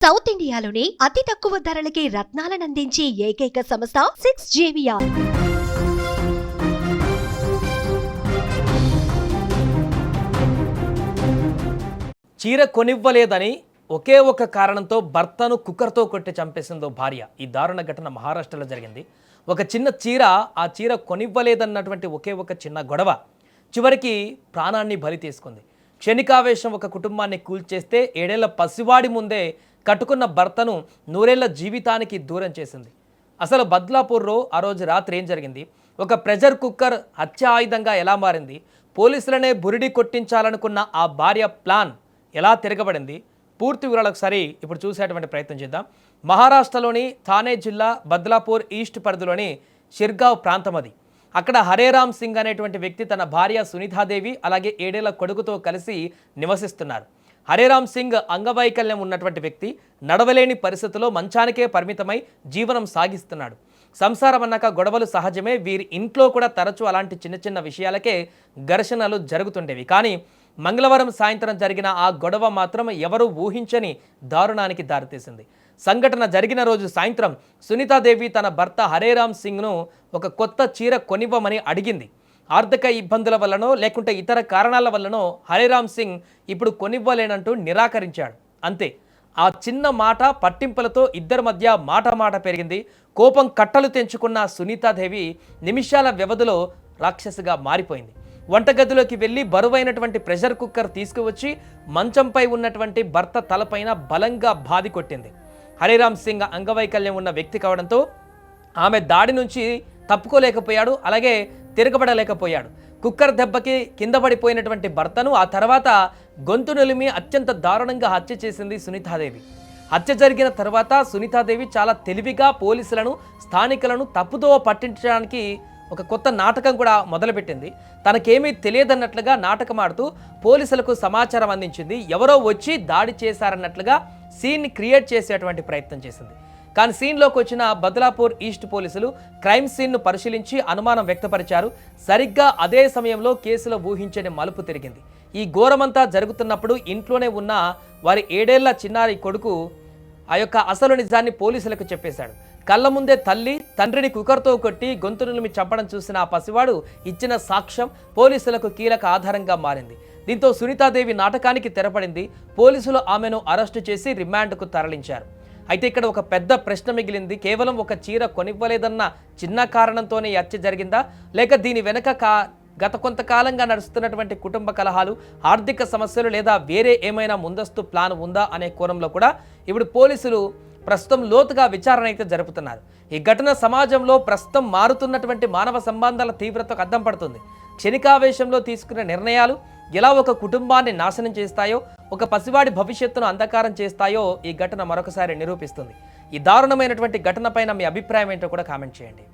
South ఇండియాలోని అతి తక్కువ ధరలకి రత్నాలనందించే ఏకైక సంస్థ 6JVR. చీర కొనివ్వలేదని ఒకే ఒక కారణంతో భర్తను కుక్కర్తో కొట్టి చంపేసిందో భార్య. ఈ దారుణ ఘటన మహారాష్ట్రలో జరిగింది. ఒక చిన్న చీర, ఆ చీర కొనివ్వలేదన్నటువంటి ఒకే ఒక చిన్న గొడవ చివరికి ప్రాణాన్ని బలి తీసుకుంది. క్షణికావేశం ఒక కుటుంబాన్ని కూల్చేస్తే 7 ఏళ్ల పసివాడి ముందే కట్టుకున్న భర్తను 100 ఏళ్ల జీవితానికి దూరం చేసింది. అసలు బద్లాపూర్లో ఆ రోజు రాత్రి ఏం జరిగింది? ఒక ప్రెషర్ కుక్కర్ హత్య ఆయుధంగా ఎలా మారింది? పోలీసులనే బురిడి కొట్టించాలనుకున్న ఆ భార్య ప్లాన్ ఎలా తిరగబడింది? పూర్తి వివరాలు ఒకసారి ఇప్పుడు చూసేటువంటి ప్రయత్నం చేద్దాం. మహారాష్ట్రలోని థానే జిల్లా బద్లాపూర్ ఈస్ట్ పరిధిలోని షిర్గావ్ ప్రాంతం అది. అక్కడ హరేరామ్ సింగ్ అనేటువంటి వ్యక్తి తన భార్య సునీతాదేవి అలాగే 7 ఏళ్ల కొడుకుతో కలిసి నివసిస్తున్నారు. హరేరామ్ సింగ్ అంగవైకల్యం ఉన్నటువంటి వ్యక్తి, నడవలేని పరిస్థితుల్లో మంచానికే పరిమితమై జీవనం సాగిస్తున్నాడు. సంసారం అన్నాక గొడవలు సహజమే. వీరి ఇంట్లో కూడా తరచూ అలాంటి చిన్న చిన్న విషయాలకే ఘర్షణలు జరుగుతుండేవి. కానీ మంగళవారం సాయంత్రం జరిగిన ఆ గొడవ మాత్రం ఎవరూ ఊహించని దారుణానికి దారితీసింది. సంఘటన జరిగిన రోజు సాయంత్రం సునీతాదేవి తన భర్త హరేరామ్ సింగ్ను ఒక కొత్త చీర కొనివ్వమని అడిగింది. ఆర్థిక ఇబ్బందుల వల్లనో లేకుంటే ఇతర కారణాల వల్లనో హరేరామ్ సింగ్ ఇప్పుడు కొనివ్వలేనంటూ నిరాకరించాడు. అంతే. ఆ చిన్న మాట పట్టింపులతో ఇద్దరి మధ్య మాట పెరిగింది. కోపం కట్టలు తెంచుకున్న సునీతాదేవి నిమిషాల వ్యవధిలో రాక్షసిగా మారిపోయింది. వంటగదిలోకి వెళ్ళి బరువైనటువంటి ప్రెషర్ కుక్కర్ తీసుకువచ్చి మంచంపై ఉన్నటువంటి భర్త తలపైన బలంగా బాది కొట్టింది. హరేరామ్ సింగ్ అంగవైకల్యం ఉన్న వ్యక్తి కావడంతో ఆమె దాడి నుంచి తప్పుకోలేకపోయాడు, అలాగే తిరగబడలేకపోయాడు. కుక్కర్ దెబ్బకి కింద పడిపోయినటువంటి భర్తను ఆ తర్వాత గొంతు నిలిమి అత్యంత దారుణంగా హత్య చేసింది సునీతాదేవి. హత్య జరిగిన తర్వాత సునీతాదేవి చాలా తెలివిగా పోలీసులను, స్థానికులను తప్పుదోవ పట్టించడానికి ఒక కొత్త నాటకం కూడా మొదలుపెట్టింది. తనకేమీ తెలియదన్నట్లుగా నాటకం ఆడుతూ పోలీసులకు సమాచారం అందించింది. ఎవరో వచ్చి దాడి చేశారన్నట్లుగా సీన్ని క్రియేట్ చేసేటువంటి ప్రయత్నం చేసింది. కానీ సీన్లోకి వచ్చిన బద్లాపూర్ ఈస్ట్ పోలీసులు క్రైమ్ సీన్ను పరిశీలించి అనుమానం వ్యక్తపరిచారు. సరిగ్గా అదే సమయంలో కేసులో ఊహించని మలుపు తిరిగింది. ఈ ఘోరమంతా జరుగుతున్నప్పుడు ఇంట్లోనే ఉన్న వారి 7 ఏళ్ల చిన్నారి కొడుకు ఆ యొక్క అసలు నిజాన్ని పోలీసులకు చెప్పేశాడు. కళ్ళ ముందే తల్లి తండ్రిని కుక్కర్తో కొట్టి గొంతు నిలిమి చంపడం చూసిన ఆ పసివాడు ఇచ్చిన సాక్ష్యం పోలీసులకు కీలక ఆధారంగా మారింది. దీంతో సునీతాదేవి నాటకానికి తెరపడింది. పోలీసులు ఆమెను అరెస్టు చేసి రిమాండ్కు తరలించారు. అయితే ఇక్కడ ఒక పెద్ద ప్రశ్న మిగిలింది. కేవలం ఒక చీర కొనివ్వలేదన్న చిన్న కారణంతోనే హత్య జరిగిందా, లేక దీని వెనక గత కొంతకాలంగా నడుస్తున్నటువంటి కుటుంబ కలహాలు, ఆర్థిక సమస్యలు లేదా వేరే ఏమైనా ముందస్తు ప్లాన్ ఉందా అనే కోణంలో కూడా ఇప్పుడు పోలీసులు ప్రస్తుతం లోతుగా విచారణ అయితే జరుపుతున్నారు. ఈ ఘటన సమాజంలో ప్రస్తుతం మారుతున్నటువంటి మానవ సంబంధాల తీవ్రతకు అద్దం పడుతుంది. క్షణికావేశంలో తీసుకున్న నిర్ణయాలు ఎలా ఒక కుటుంబాన్ని నాశనం చేస్తాయో, ఒక పసివాడి భవిష్యత్తును అంధకారం చేస్తాయో ఈ ఘటన మరొకసారి నిరూపిస్తుంది. ఈ దారుణమైనటువంటి ఘటన పైన మీ అభిప్రాయం ఏంటో కూడా కామెంట్ చేయండి.